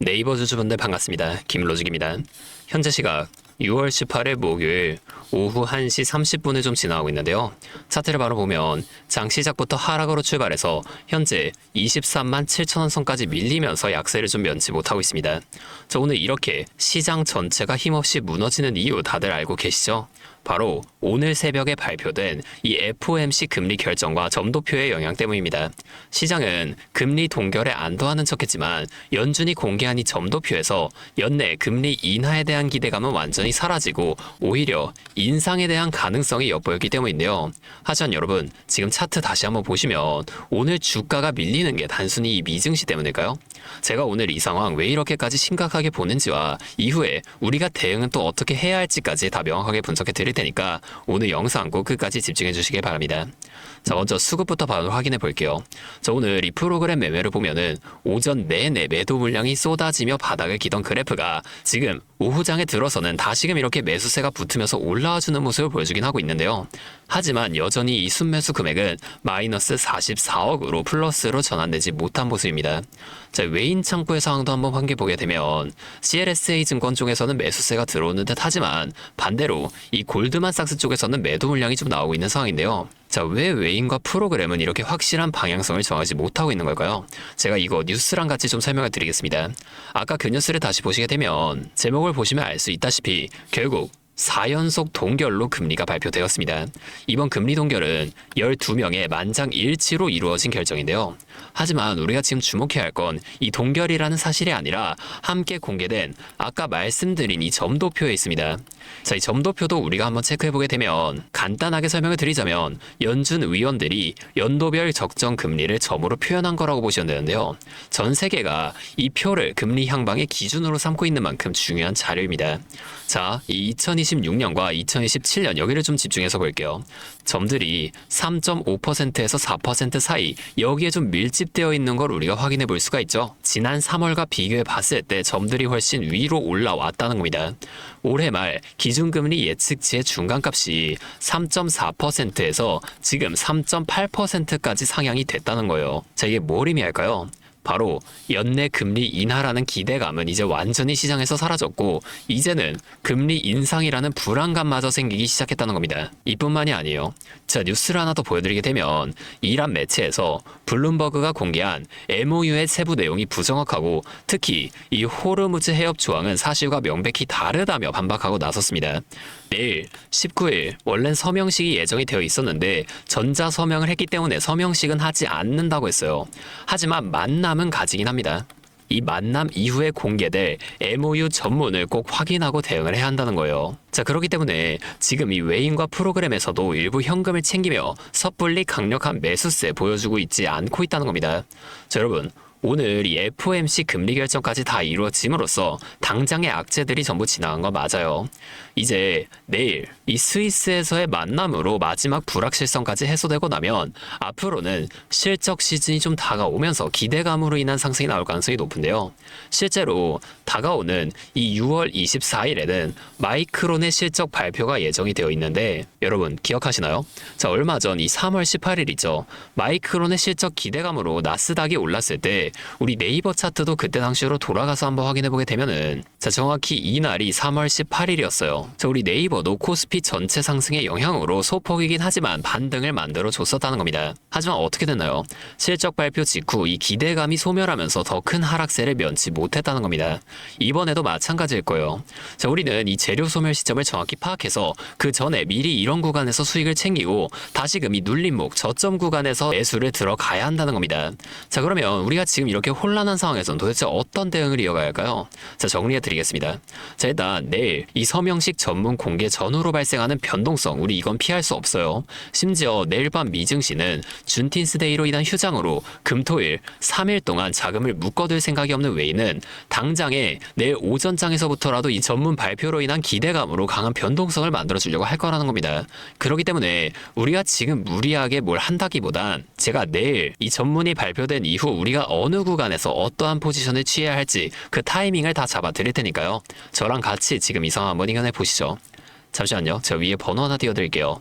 네이버 주주분들 반갑습니다. 김로직입니다. 현재 시각 6월 18일 목요일 오후 1시 30분을 좀 지나가고 있는데요. 차트를 바로 보면 장 시작부터 하락으로 출발해서 현재 23만 7천원 선까지 밀리면서 약세를 좀 면치 못하고 있습니다. 자, 오늘 이렇게 시장 전체가 힘없이 무너지는 이유 다들 알고 계시죠? 바로 오늘 새벽에 발표된 이 FOMC 금리 결정과 점도표의 영향 때문입니다. 시장은 금리 동결에 안도하는 척했지만 연준이 공개한 이 점도표에서 연내 금리 인하에 대한 기대감은 완전히 사라지고 오히려 인상에 대한 가능성이 엿보였기 때문인데요. 하지만 여러분, 지금 차트 다시 한번 보시면 오늘 주가가 밀리는 게 단순히 이 미증시 때문일까요? 제가 오늘 이 상황 왜 이렇게까지 심각하게 보는지와 이후에 우리가 대응은 또 어떻게 해야 할지까지 다 명확하게 분석해 드릴 테니까 오늘 영상 꼭 끝까지 집중해 주시길 바랍니다. 자, 먼저 수급부터 바로 확인해 볼게요. 자, 오늘 이 프로그램 매매를 보면은 오전 내내 매도 물량이 쏟아지며 바닥을 기던 그래프가 지금 오후장에 들어서는 다시금 이렇게 매수세가 붙으면서 올라와주는 모습을 보여주긴 하고 있는데요. 하지만 여전히 이 순매수 금액은 마이너스 44억으로 플러스로 전환되지 못한 모습입니다. 자, 외인 창구의 상황도 한번 확인해보게 되면 CLSA 증권 쪽에서는 매수세가 들어오는 듯 하지만 반대로 이 골드만삭스 쪽에서는 매도 물량이 좀 나오고 있는 상황인데요. 자, 왜 외인과 프로그램은 이렇게 확실한 방향성을 정하지 못하고 있는 걸까요? 제가 이거 뉴스랑 같이 좀 설명을 드리겠습니다. 아까 그 뉴스를 다시 보시게 되면 제목을 보시면 알 수 있다시피 결국 4연속 동결로 금리가 발표되었습니다. 이번 금리 동결은 12명의 만장일치로 이루어진 결정인데요. 하지만 우리가 지금 주목해야 할 건 이 동결이라는 사실이 아니라 함께 공개된 아까 말씀드린 이 점도표에 있습니다. 자, 이 점도표도 우리가 한번 체크해보게 되면 간단하게 설명을 드리자면 연준 의원들이 연도별 적정 금리를 점으로 표현한 거라고 보시면 되는데요. 전 세계가 이 표를 금리 향방의 기준으로 삼고 있는 만큼 중요한 자료입니다. 자, 이 2026년과 2027년 여기를 좀 집중해서 볼게요. 점들이 3.5%에서 4% 사이 여기에 좀 밀집되어 있는 걸 우리가 확인해 볼 수가 있죠. 지난 3월과 비교해 봤을 때 점들이 훨씬 위로 올라왔다는 겁니다. 올해 말 기준금리 예측치의 중간값이 3.4%에서 지금 3.8%까지 상향이 됐다는 거예요. 자, 이게 뭘 의미할까요? 바로 연내 금리 인하라는 기대감은 이제 완전히 시장에서 사라졌고 이제는 금리 인상이라는 불안감마저 생기기 시작했다는 겁니다. 이뿐만이 아니에요. 자, 뉴스를 하나 더 보여드리게 되면 이란 매체에서 블룸버그가 공개한 MOU의 세부 내용이 부정확하고 특히 이 호르무즈 해협 조항은 사실과 명백히 다르다며 반박하고 나섰습니다. 내일 19일 원래는 서명식이 예정이 되어 있었는데 전자 서명을 했기 때문에 서명식은 하지 않는다고 했어요. 하지만 만남은 가지긴 합니다. 이 만남 이후에 공개될 MOU 전문을 꼭 확인하고 대응을 해야 한다는 거예요. 자, 그렇기 때문에 지금 이 외인과 프로그램에서도 일부 현금을 챙기며 섣불리 강력한 매수세 보여주고 있지 않고 있다는 겁니다. 자, 여러분, 오늘 이 FOMC 금리 결정까지 다 이루어짐으로써 당장의 악재들이 전부 지나간 거 맞아요. 이제 내일 이 스위스에서의 만남으로 마지막 불확실성까지 해소되고 나면 앞으로는 실적 시즌이 좀 다가오면서 기대감으로 인한 상승이 나올 가능성이 높은데요. 실제로 다가오는 이 6월 24일에는 마이크론의 실적 발표가 예정이 되어 있는데 여러분 기억하시나요? 자, 얼마 전 이 3월 18일이죠. 마이크론의 실적 기대감으로 나스닥이 올랐을 때 우리 네이버 차트도 그때 당시로 돌아가서 한번 확인해보게 되면은 자, 정확히 이날이 3월 18일이었어요. 자, 우리 네이버도 코스피 전체 상승의 영향으로 소폭이긴 하지만 반등을 만들어 줬었다는 겁니다. 하지만 어떻게 됐나요? 실적 발표 직후 이 기대감이 소멸하면서 더 큰 하락세를 면치 못했다는 겁니다. 이번에도 마찬가지일 거예요. 자, 우리는 이 재료 소멸 시점을 정확히 파악해서 그 전에 미리 이런 구간에서 수익을 챙기고 다시금 이 눌림목 저점 구간에서 매수를 들어가야 한다는 겁니다. 자, 그러면 우리가 지금 이렇게 혼란한 상황에서는 도대체 어떤 대응을 이어가야 할까요? 자, 정리해 드리겠습니다. 자, 일단 내일 이 서명식 전문 공개 전후로 발생하는 변동성, 우리 이건 피할 수 없어요. 심지어 내일 밤 미증시는 준틴스데이로 인한 휴장으로 금토일 3일 동안 자금을 묶어둘 생각이 없는 외인은 당장에 내일 오전장에서부터라도 이 전문 발표로 인한 기대감으로 강한 변동성을 만들어주려고 할 거라는 겁니다. 그렇기 때문에 우리가 지금 무리하게 뭘 한다기보단 제가 내일 이 전문이 발표된 이후 우리가 어느 구간에서 어떠한 포지션을 취해야 할지 그 타이밍을 다 잡아 드릴 테니까요. 저랑 같이 지금 이 상황 한번 이겨내 보시죠. 잠시만요. 제가 위에 번호 하나 띄워드릴게요.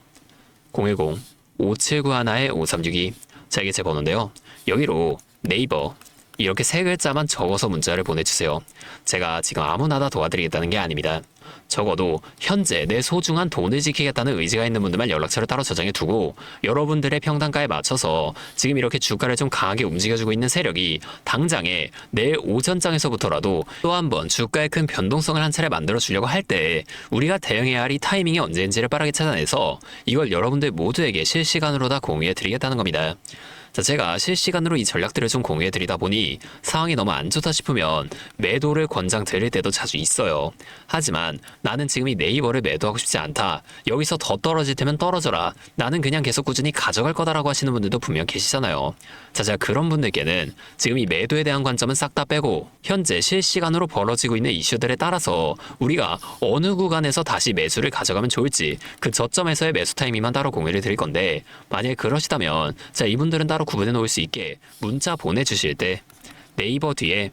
010-5791-5362. 자, 이게 제 번호인데요. 여기로 네이버, 이렇게 세 글자만 적어서 문자를 보내주세요. 제가 지금 아무나 다 도와드리겠다는 게 아닙니다. 적어도 현재 내 소중한 돈을 지키겠다는 의지가 있는 분들만 연락처를 따로 저장해 두고 여러분들의 평단가에 맞춰서 지금 이렇게 주가를 좀 강하게 움직여주고 있는 세력이 당장에 내일 오전장에서부터라도 또 한 번 주가의 큰 변동성을 한 차례 만들어 주려고 할 때 우리가 대응해야 할 이 타이밍이 언제인지를 빠르게 찾아내서 이걸 여러분들 모두에게 실시간으로 다 공유해 드리겠다는 겁니다. 자, 제가 실시간으로 이 전략들을 좀 공유해 드리다 보니 상황이 너무 안 좋다 싶으면 매도를 권장 드릴 때도 자주 있어요. 하지만 나는 지금 이 네이버를 매도하고 싶지 않다. 여기서 더 떨어질 테면 떨어져라. 나는 그냥 계속 꾸준히 가져갈 거다라고 하시는 분들도 분명 계시잖아요. 자, 제가 그런 분들께는 지금 이 매도에 대한 관점은 싹 다 빼고 현재 실시간으로 벌어지고 있는 이슈들에 따라서 우리가 어느 구간에서 다시 매수를 가져가면 좋을지 그 저점에서의 매수 타이밍만 따로 공유를 드릴 건데, 만약에 그러시다면 자, 이분들은 따로 구분해 놓을 수 있게 문자 보내주실 때 네이버 뒤에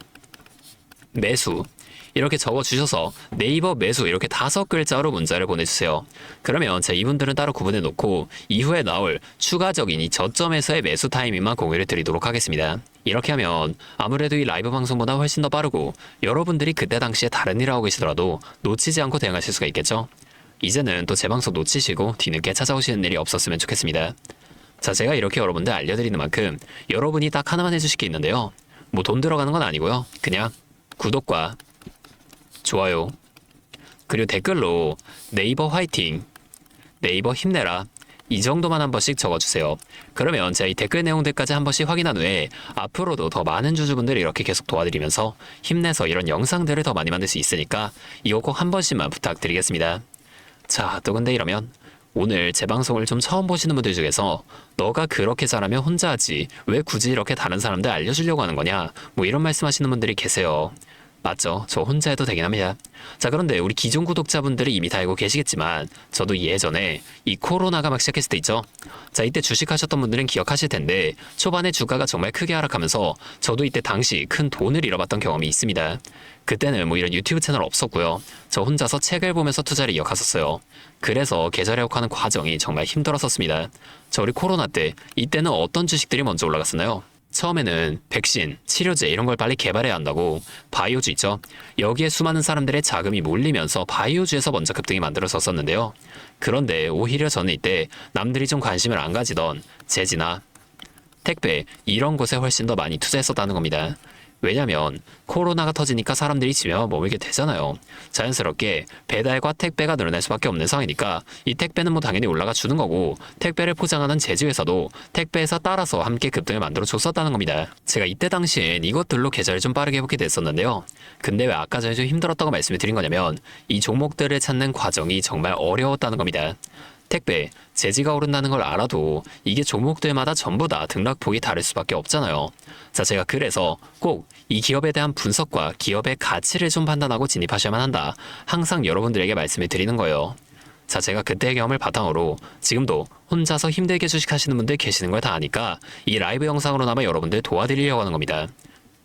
매수 이렇게 적어주셔서 네이버 매수 이렇게 5글자로 문자를 보내주세요. 그러면 자, 이분들은 따로 구분해 놓고 이후에 나올 추가적인 이 저점에서의 매수 타이밍만 공유를 드리도록 하겠습니다. 이렇게 하면 아무래도 이 라이브 방송보다 훨씬 더 빠르고 여러분들이 그때 당시에 다른 일을 하고 계시더라도 놓치지 않고 대응하실 수가 있겠죠. 이제는 또 제 방송 놓치시고 뒤늦게 찾아오시는 일이 없었으면 좋겠습니다. 자, 제가 이렇게 여러분들 알려드리는 만큼 여러분이 딱 하나만 해주실 게 있는데요. 뭐 돈 들어가는 건 아니고요. 그냥 구독과 좋아요 그리고 댓글로 네이버 화이팅, 네이버 힘내라 이 정도만 한 번씩 적어주세요. 그러면 제가 이 댓글 내용들까지 한 번씩 확인한 후에 앞으로도 더 많은 주주분들을 이렇게 계속 도와드리면서 힘내서 이런 영상들을 더 많이 만들 수 있으니까 이거 꼭 한 번씩만 부탁드리겠습니다. 자, 또 근데 이러면 오늘 제 방송을 좀 처음 보시는 분들 중에서 너가 그렇게 잘하면 혼자 하지 왜 굳이 이렇게 다른 사람들 알려주려고 하는 거냐 뭐 이런 말씀하시는 분들이 계세요. 맞죠? 저 혼자 해도 되긴 합니다. 자, 그런데 우리 기존 구독자분들이 이미 다 알고 계시겠지만 저도 예전에 이 코로나가 막 시작했을 때 있죠? 자, 이때 주식하셨던 분들은 기억하실 텐데 초반에 주가가 정말 크게 하락하면서 저도 이때 당시 큰 돈을 잃어봤던 경험이 있습니다. 그때는 뭐 이런 유튜브 채널 없었고요. 저 혼자서 책을 보면서 투자를 이어갔었어요. 그래서 계좌 회복하는 과정이 정말 힘들었었습니다. 자, 우리 코로나 때 이때는 어떤 주식들이 먼저 올라갔었나요? 처음에는 백신, 치료제 이런 걸 빨리 개발해야 한다고 바이오주 있죠. 여기에 수많은 사람들의 자금이 몰리면서 바이오주에서 먼저 급등이 만들어졌었는데요. 그런데 오히려 저는 이때 남들이 좀 관심을 안 가지던 제지나 택배 이런 곳에 훨씬 더 많이 투자했었다는 겁니다. 왜냐면 코로나가 터지니까 사람들이 집에만 머물게 되잖아요. 자연스럽게 배달과 택배가 늘어날 수밖에 없는 상황이니까 이 택배는 뭐 당연히 올라가 주는 거고 택배를 포장하는 제조회사도 택배회사 따라서 함께 급등을 만들어 줬었다는 겁니다. 제가 이때 당시엔 이것들로 계좌를 좀 빠르게 회복이 됐었는데요. 근데 왜 아까 전에 좀 힘들었다고 말씀을 드린 거냐면 이 종목들을 찾는 과정이 정말 어려웠다는 겁니다. 택배, 재지가 오른다는 걸 알아도 이게 종목들마다 전부 다 등락폭이 다를 수밖에 없잖아요. 자, 제가 그래서 꼭 이 기업에 대한 분석과 기업의 가치를 좀 판단하고 진입하셔야만 한다. 항상 여러분들에게 말씀을 드리는 거예요. 자, 제가 그때의 경험을 바탕으로 지금도 혼자서 힘들게 주식하시는 분들 계시는 걸 다 아니까 이 라이브 영상으로나마 여러분들 도와드리려고 하는 겁니다.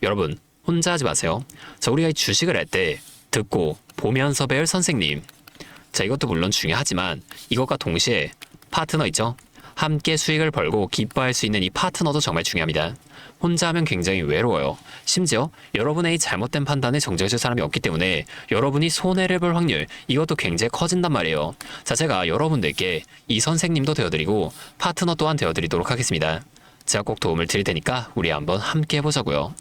여러분, 혼자 하지 마세요. 자, 우리가 이 주식을 할 때 듣고 보면서 배울 선생님, 자, 이것도 물론 중요하지만 이것과 동시에 파트너 있죠? 함께 수익을 벌고 기뻐할 수 있는 이 파트너도 정말 중요합니다. 혼자 하면 굉장히 외로워요. 심지어 여러분의 이 잘못된 판단에 정정해줄 사람이 없기 때문에 여러분이 손해를 볼 확률 이것도 굉장히 커진단 말이에요. 자, 제가 여러분들께 이 선생님도 되어드리고 파트너 또한 되어드리도록 하겠습니다. 제가 꼭 도움을 드릴 테니까 우리 한번 함께 해보자고요.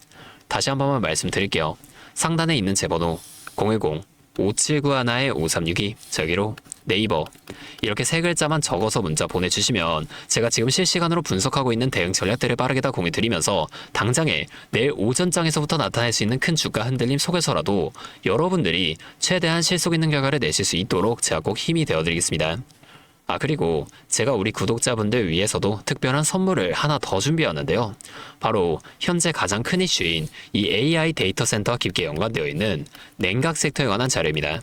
다시 한 번만 말씀드릴게요. 상단에 있는 제 번호 010-5791-5362 저기로 네이버 이렇게 세 글자만 적어서 문자 보내주시면 제가 지금 실시간으로 분석하고 있는 대응 전략들을 빠르게 다 공유드리면서 당장에 내일 오전장에서부터 나타날 수 있는 큰 주가 흔들림 속에서라도 여러분들이 최대한 실속 있는 결과를 내실 수 있도록 제가 꼭 힘이 되어드리겠습니다. 아, 그리고 제가 우리 구독자분들 위해서도 특별한 선물을 하나 더 준비했는데요. 바로 현재 가장 큰 이슈인 이 AI 데이터 센터와 깊게 연관되어 있는 냉각 섹터에 관한 자료입니다.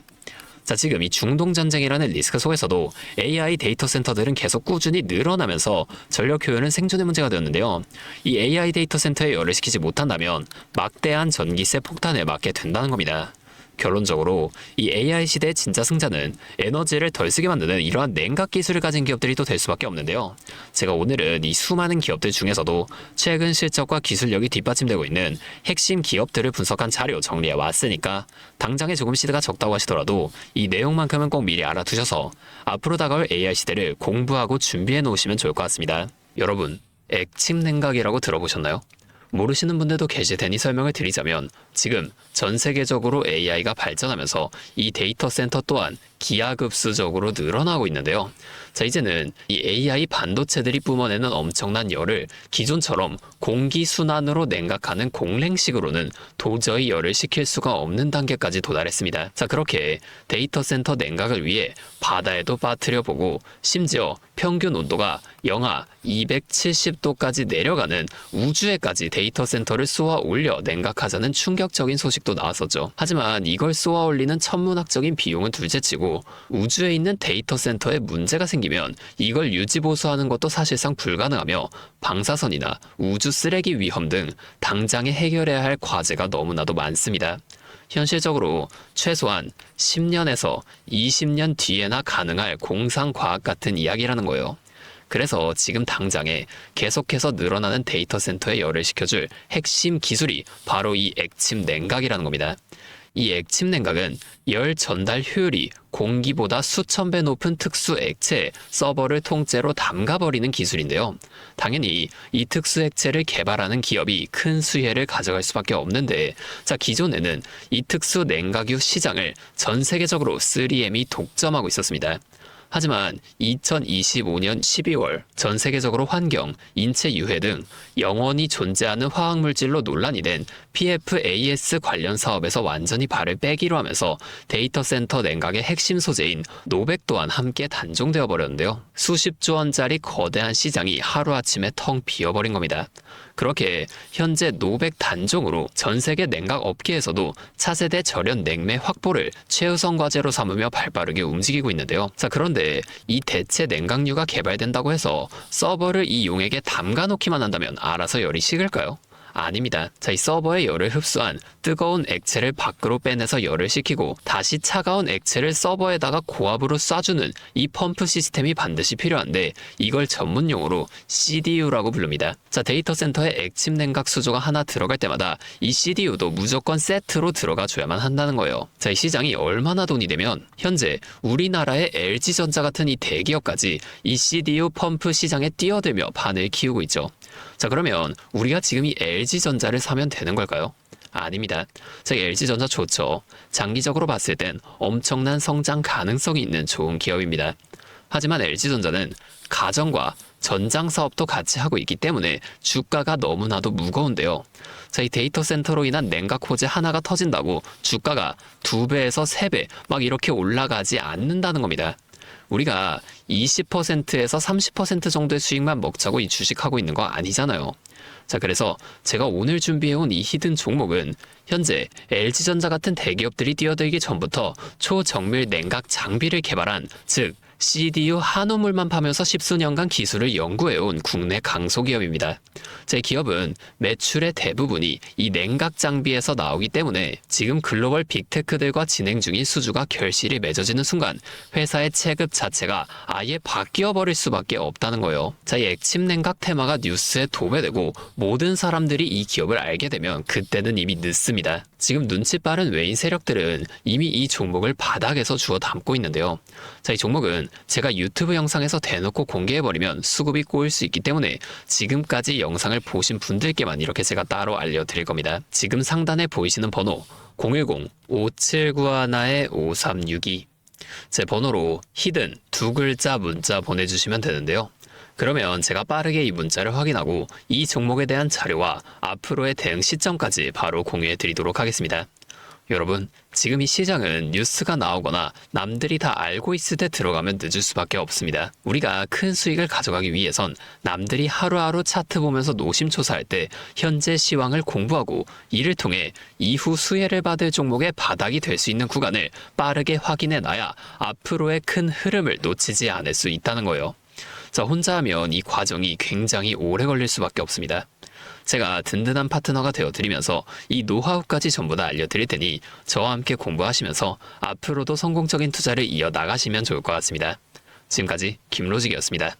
자, 지금 이 중동전쟁이라는 리스크 속에서도 AI 데이터 센터들은 계속 꾸준히 늘어나면서 전력 효율은 생존의 문제가 되었는데요. 이 AI 데이터 센터에 열을 식히지 못한다면 막대한 전기세 폭탄을 맞게 된다는 겁니다. 결론적으로 이 AI 시대의 진짜 승자는 에너지를 덜 쓰게 만드는 이러한 냉각 기술을 가진 기업들이 또 될 수밖에 없는데요. 제가 오늘은 이 수많은 기업들 중에서도 최근 실적과 기술력이 뒷받침되고 있는 핵심 기업들을 분석한 자료 정리해 왔으니까 당장에 조금 시드가 적다고 하시더라도 이 내용만큼은 꼭 미리 알아두셔서 앞으로 다가올 AI 시대를 공부하고 준비해 놓으시면 좋을 것 같습니다. 여러분, 액침 냉각이라고 들어보셨나요? 모르시는 분들도 계실 테니 설명을 드리자면 지금 전 세계적으로 AI가 발전하면서 이 데이터 센터 또한 기하급수적으로 늘어나고 있는데요. 자, 이제는 이 AI 반도체들이 뿜어내는 엄청난 열을 기존처럼 공기순환으로 냉각하는 공랭식으로는 도저히 열을 식힐 수가 없는 단계까지 도달했습니다. 자, 그렇게 데이터 센터 냉각을 위해 바다에도 빠뜨려 보고 심지어 평균 온도가 영하 270도까지 내려가는 우주에까지 데이터 센터를 쏘아 올려 냉각하자는 충격적인 소식도 나왔었죠. 하지만 이걸 쏘아 올리는 천문학적인 비용은 둘째치고 우주에 있는 데이터 센터에 문제가 생기면 이걸 유지보수하는 것도 사실상 불가능하며 방사선이나 우주 쓰레기 위험 등 당장에 해결해야 할 과제가 너무나도 많습니다. 현실적으로 최소한 10년에서 20년 뒤에나 가능할 공상과학 같은 이야기라는 거예요. 그래서 지금 당장에 계속해서 늘어나는 데이터 센터에 열을 식혀줄 핵심 기술이 바로 이 액침 냉각이라는 겁니다. 이 액침 냉각은 열 전달 효율이 공기보다 수천 배 높은 특수 액체에 서버를 통째로 담가버리는 기술인데요. 당연히 이 특수 액체를 개발하는 기업이 큰 수혜를 가져갈 수밖에 없는데, 자, 기존에는 이 특수 냉각유 시장을 전 세계적으로 3M이 독점하고 있었습니다. 하지만 2025년 12월 전 세계적으로 환경, 인체 유해 등 영원히 존재하는 화학물질로 논란이 된 PFAS 관련 사업에서 완전히 발을 빼기로 하면서 데이터 센터 냉각의 핵심 소재인 노백 또한 함께 단종되어 버렸는데요. 수십조 원짜리 거대한 시장이 하루아침에 텅 비어버린 겁니다. 그렇게 현재 노백 단종으로 전 세계 냉각 업계에서도 차세대 절연 냉매 확보를 최우선 과제로 삼으며 발빠르게 움직이고 있는데요. 자, 그런데 이 대체 냉각유가 개발된다고 해서 서버를 이 용액에 담가 놓기만 한다면 알아서 열이 식을까요? 아닙니다. 자, 이 서버의 열을 흡수한 뜨거운 액체를 밖으로 빼내서 열을 식히고 다시 차가운 액체를 서버에다가 고압으로 쏴주는 이 펌프 시스템이 반드시 필요한데 이걸 전문용어로 CDU라고 부릅니다. 자, 데이터 센터에 액침 냉각 수조가 하나 들어갈 때마다 이 CDU도 무조건 세트로 들어가 줘야만 한다는 거예요. 자, 이 시장이 얼마나 돈이 되면 현재 우리나라의 LG전자 같은 이 대기업까지 이 CDU 펌프 시장에 뛰어들며 판을 키우고 있죠. 자, 그러면 우리가 지금 이 LG전자를 사면 되는 걸까요? 아닙니다. 자, LG전자 좋죠. 장기적으로 봤을 땐 엄청난 성장 가능성이 있는 좋은 기업입니다. 하지만 LG전자는 가전과 전장 사업도 같이 하고 있기 때문에 주가가 너무나도 무거운데요. 자, 이 데이터 센터로 인한 냉각 호재 하나가 터진다고 주가가 2배에서 3배 막 이렇게 올라가지 않는다는 겁니다. 우리가 20%에서 30% 정도의 수익만 먹자고 이 주식하고 있는 거 아니잖아요. 자, 그래서 제가 오늘 준비해온 이 히든 종목은 현재 LG전자 같은 대기업들이 뛰어들기 전부터 초정밀 냉각 장비를 개발한, 즉 CDU 한우물만 파면서 십수년간 기술을 연구해온 국내 강소기업입니다. 제 기업은 매출의 대부분이 이 냉각 장비에서 나오기 때문에 지금 글로벌 빅테크들과 진행 중인 수주가 결실이 맺어지는 순간 회사의 체급 자체가 아예 바뀌어버릴 수밖에 없다는 거예요. 자, 이 액침 냉각 테마가 뉴스에 도배되고 모든 사람들이 이 기업을 알게 되면 그때는 이미 늦습니다. 지금 눈치 빠른 외인 세력들은 이미 이 종목을 바닥에서 주워 담고 있는데요. 자, 이 종목은 제가 유튜브 영상에서 대놓고 공개해버리면 수급이 꼬일 수 있기 때문에 지금까지 영상을 보신 분들께만 이렇게 제가 따로 알려드릴 겁니다. 지금 상단에 보이시는 번호 010-5791-5362 제 번호로 히든 두 글자 문자 보내주시면 되는데요. 그러면 제가 빠르게 이 문자를 확인하고 이 종목에 대한 자료와 앞으로의 대응 시점까지 바로 공유해 드리도록 하겠습니다. 여러분, 지금 이 시장은 뉴스가 나오거나 남들이 다 알고 있을 때 들어가면 늦을 수밖에 없습니다. 우리가 큰 수익을 가져가기 위해선 남들이 하루하루 차트 보면서 노심초사할 때 현재 시황을 공부하고 이를 통해 이후 수혜를 받을 종목의 바닥이 될 수 있는 구간을 빠르게 확인해 놔야 앞으로의 큰 흐름을 놓치지 않을 수 있다는 거예요. 자, 혼자 하면 이 과정이 굉장히 오래 걸릴 수밖에 없습니다. 제가 든든한 파트너가 되어드리면서 이 노하우까지 전부 다 알려드릴 테니 저와 함께 공부하시면서 앞으로도 성공적인 투자를 이어나가시면 좋을 것 같습니다. 지금까지 김로직이었습니다.